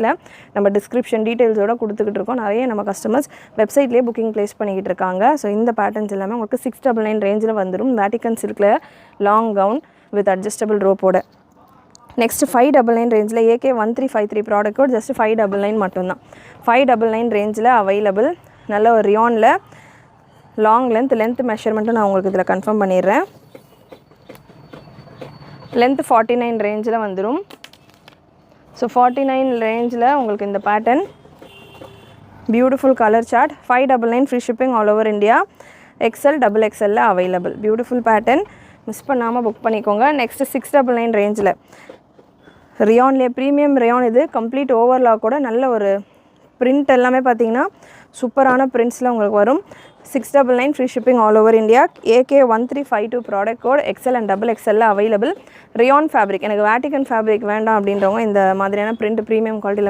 வெப்சைட்டில் நம்ம டிஸ்கிரிப்ஷன் டீட்டெயில்ஸோடு கொடுத்துக்கிட்டு இருக்கோம். நிறைய நம்ம கஸ்டமர்ஸ் வெப்சைட்லேயே புக்கிங் ப்ளேஸ் பண்ணிக்கிட்டு இருக்காங்க. ஸோ இந்த பேட்டர்ன்ஸ் எல்லாமே உங்களுக்கு 699 ரேஞ்சில் வந்துடும். வேட்டிகன் சில்கில் லாங் கவுன் வித் அட்ஜஸ்டபிள் ரோப்போட. நெக்ஸ்ட் 599 ரேஞ்சில் AK1353 ப்ராடக்ட் கோட் ஜஸ்ட் 599 மட்டும்தான். 599 ரேஞ்சில் அவைலபிள். நல்ல ஒரு ரியானில் லாங் லென்த் மெஷர்மெண்ட்டும் நான் உங்களுக்கு இதில் கன்ஃபார்ம் பண்ணிடுறேன். லென்த் 49 ரேஞ்சில் வந்துடும். ஸோ 49 ரேஞ்சில் உங்களுக்கு இந்த pattern beautiful colour chart. 599 free shipping all over India. XL XXL available. Beautiful pattern, miss பண்ணாமல் புக் பண்ணிக்கோங்க. நெக்ஸ்ட்டு 699 ரேஞ்சில் ரியான்லேயே ப்ரீமியம் ரியான். இது கம்ப்ளீட் ஓவர்லாக் கூட நல்ல ஒரு பிரிண்ட் எல்லாமே பார்த்தீங்கன்னா சூப்பரான பிரிண்ட்ஸில் உங்களுக்கு வரும். 699 free shipping all over India. AK1352 product code XL and XXL available. Rayon fabric, எனக்கு வேட்டிகன் ஃபேப்ரிக் வேண்டாம் அப்படின்றவங்க இந்த மாதிரியான பிரிண்ட் ப்ரீமியம் குவாலிட்டியில்